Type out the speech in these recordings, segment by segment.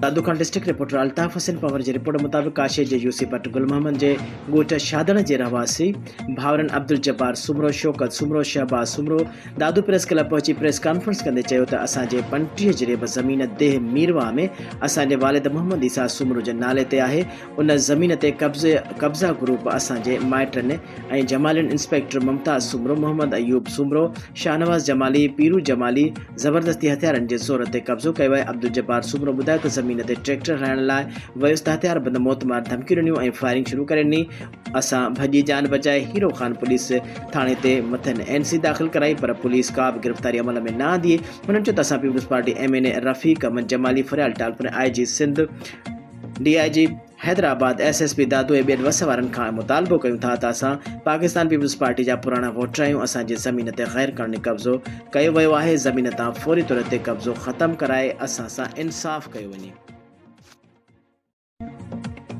दादूखान district reporter Altaf Hussain Pawar जी report मुताबिक काशे जे UC पट गुल मोहम्मद जे गोठ शादण जे रहवासी भावरन अब्दुल जब्बार सुमरो शौकत सुमरो शहबाज सुमरो दादू प्रेस क्लब पहुंची प्रेस कॉन्फ्रेंस कंदे चयो त असांजे 35 जरेब ज़मीन देह मीरवा में असांजे वालिद मोहम्मद ईसा सुमरो जे नाले ते आहे। उन ज़मीन ते कब्ज़ा ग्रुप असांजे माइटनि ऐं जमालिन इंस्पेक्टर मुमताज़ सुमरो मोहम्मद अयूब सुमरो शाहनवाज़ जमाली पीरू जमाली ज़बरदस्ती हथियारनि जे ज़ोर ते कब्ज़ो कयो आहे। अब्दुल जब्बार सुमरो ॿुधायो त ज़मीन ते ट्रैक्टर हलाइण लाइ वयुसि त हथियार बंद मोतमार धमकी ॾिनियूं ऐं फायरिंग शुरू करे ॾिनी। असां भॼी जान बचाए हीरो खान पुलिस थाणे ते मथनि NC दाख़िल कराई पर पुलिस का बि गिरफ़्तारी अमल में न आंदी। हुननि चयो त असां Peoples Party MNA Rafiq Ahmed Jamali Faryal Talpur IG Sindh DIG Hyderabad SSP Dadu ऐं ॿियनि वस वारनि खां मुतालबो कयूं था त असां पाकिस्तान पीपल्स पार्टी जा पुराणा वोटर आहियूं। असांजी ज़मीन ते गैर क़ानूनी कब्ज़ो कयो वियो आहे। ज़मीन तां फौरी तौर ते कब्ज़ो ख़तमु कराए असां सां इंसाफ़ कयो वञे।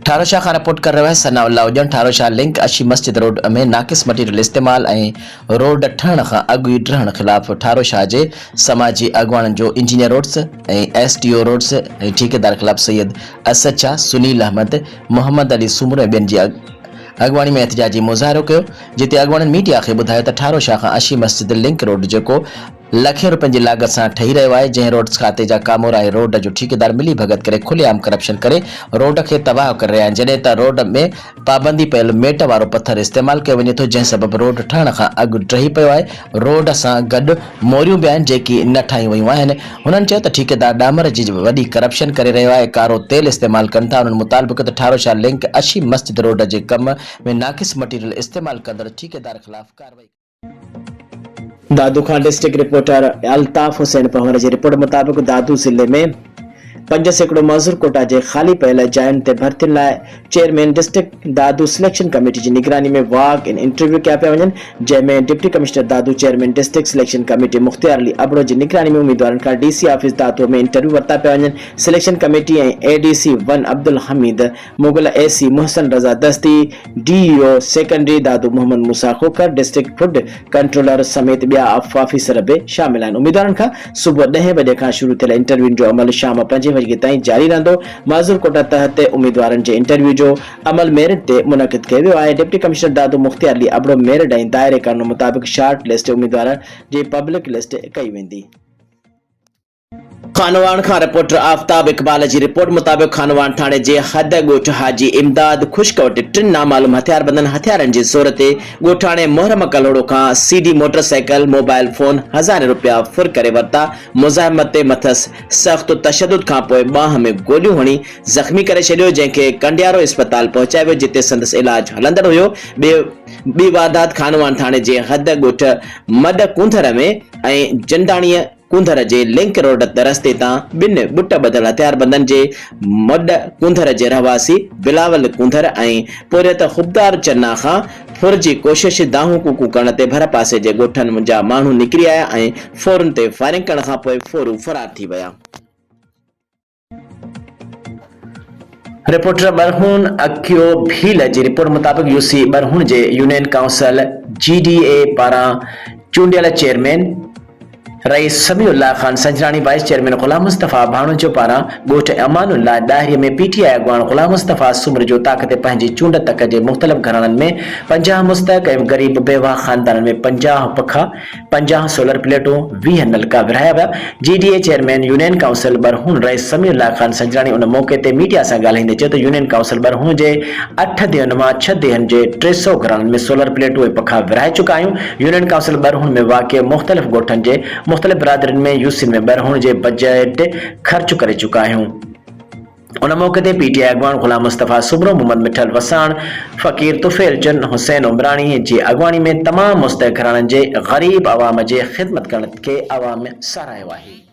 ठारोशाह खां रिपोर्ट कर रहा है सनाउल्लाह उजन। ठारोशाह लिंक अशी मस्जिद रोड में नाक़िस मटीरियल इस्तेमाल ऐं रोड ठहण खां अॻु ई रहण खिलाफ़ ठारोशाह जे समाजी अॻवाननि जो इंजीनियर रोड्स ऐं SDO रोड्स ऐं ठेकेदार खिलाफ़ सैयद असद शाह सुनील अहमद मोहम्मद अली सुमरो ऐं ॿियनि जी अॻवानी में एहतजाजी मुज़ाहिरो कयो। जिते अॻवाननि मीडिया खे ॿुधायो त ठारोशाह खां अशी मस्जिद लिंक रोड जेको लखें रुपयनि जी लागत सां ठही रहियो आहे, जंहिं रोड्स खाते जा कामोर ऐं रोड जो ठेकेदार मिली भगत करे खुलेआम करप्शन करे रोड खे तबाह करे रहिया आहिनि। जॾहिं त रोड में पाबंदी पयल मेट वारो पत्थर इस्तेमालु कयो वञे थो, जंहिं सबबु रोड ठहण खां अॻु टही पियो आहे। रोड सां गॾु मोरियूं बि आहिनि जेकी न ठाहियूं वयूं आहिनि। हुननि चयो त ठेकेदार डामर जी वॾी करप्शन करे रहियो आहे, कारो तेल इस्तेमालु कनि था। हुननि मुतालबो कयो त ठारोशाह लिंक अशी मस्जिद रोड जे कम में नाक़िस मटीरियल इस्तेमालु कंदड़ ठेकेदार खिलाफ़ कार्रवाई। दादू खान डिस्ट्रिक्ट रिपोर्टर अल्ताफ हुसैन पवर जी रिपोर्ट मुताबिक दादू ज़िले में 5 सैकड़ो मज़दूर कोटा जे ख़ाली पयल जायुनि ते भर्तियुनि लाइ chairman district Dadu selection committee जी निगरानी में वॉक इन इंटरव्यू कया पिया वञनि, जंहिंमें deputy commissioner Dadu chairman district selection committee Mukhtiar Ali Abro जी निगरानी में उम्मीदवारनि खां DC ऑफिस दादू में इंटरव्यू वरिता पिया वञनि। सिलेक्शन कमेटी ऐं ADC 1 अब्दुल हमीद मुगल AC मोहसन रज़ा दस्ती DEO सेकेंडरी दादू मोहम्मद मूसा खोखर डिस्ट्रिक्ट फूड कंट्रोलर समेत ॿिया ऑफिसर बि शामिल आहिनि। उम्मीदवारनि खां सुबुह 10 बजे खां शुरू थियल इंटरव्यू जो अमल शाम 5 बजे ताईं जारी रहंदो। माज़ूर कोटा तहत उम्मीदवारनि जे इंटरव्यू जो अमल मेरिट ते मुनक़िद कयो वियो आहे। डिप्टी कमिश्नर दादू मुख्तियार अली अबड़ो मेरिट ऐं दायरे कानून मुताबिक शॉर्ट लिस्ट उम्मीदवार जी पब्लिक लिस्ट कई वेंदी। खानवान खां रिपोर्टर आफ्ताब इकबाल जी रिपोर्ट मुताबिक खानवान थाणे जे हद ॻोठ हाजी इमदाद खुश्क वटि 3 नामालूम हथियारबंदनि हथियारनि जे ज़ोर ते ॻोठाणे मोहरम कलोड़ो खां CD मोटरसाइकिल मोबाइल फोन 1000 रुपया फुर करे वरिता। मुज़ाहिमत ते मथसि सख़्त तशद्दुद खां पोइ बाह में गोलियूं हणी ज़ख़्मी करे छॾियो, जंहिंखे कंडियारो अस्पताल पहुचायो वियो जिते संदसि इलाज हलंदड़ हुयो। ॿी वारदात खानवान थाणे जे हद ॻोठ मड कुंथर में ऐं जंदाणीअ कुंथर जे लिंक रोड रस्ते तां 2 बुट बदल हथियारबंदनि जे मड कुंथर जे रहवासी बिलावल कुंथर ऐं पोरियत खुबदार चन्ना खां फुर जी कोशिश दाहूं कूकू करण ते भर पासे जे ॻोठनि जा माण्हू निकिरी आया ऐं फौरन ते फायरिंग करण खां पोइ फौरू फरार थी विया। रिपोर्टर बरहून अखियो भील जी रिपोर्ट मुताबिक UC बरहून जे यूनियन काउंसिल GDA पारां चूंडियल chairman rice Samiullah Khan Sanjrani wise chairman गुलाम मुस्तफ़ा भाणुजो पारां ॻोठ अमानुल्लाह डाहिरीअ में PTI अॻवान गुलाम मुस्तफ़ा सुमर जो ताक़त पंहिंजी चूंड तक जे मुख़्तलिफ़ घराणनि में 50 मुस्तहक ऐं ग़रीब बेवा ख़ानदाननि में 50 पखा 50 सोलर प्लेटूं 20 नलका विरहाया विया। GDA chairman union council बरहून rice Samiullah Khan Sanjrani उन मौक़े ते मीडिया सां ॻाल्हाईंदे चयो त यूनियन काउंसिल बरहून जे 8 देहनि मां 6 देहनि जे 300 घराणनि में सोलर प्लेटूं ऐं पखा विरहाए चुका आहियूं। यूनियन काउंसिल बरहून में वाक़िअ मुख़्तलिफ़ ॻोठनि जे मुख़्तलिफ़ बिरादरियुनि में UC में बरहून जे बजट ख़र्च करे चुका आहियूं। उन मौक़े ते PTI अॻवान गुलाम मुस्तफ़ा सुमरो मोहम्मद मिठल वसाण फ़कीर तुफ़ैल चुन हुसैन उमरानी जी अॻवानी में तमाम मुस्तहक घराणनि जे ग़रीब अवाम जे ख़िदमत करण खे अवाम साराहियो आहे।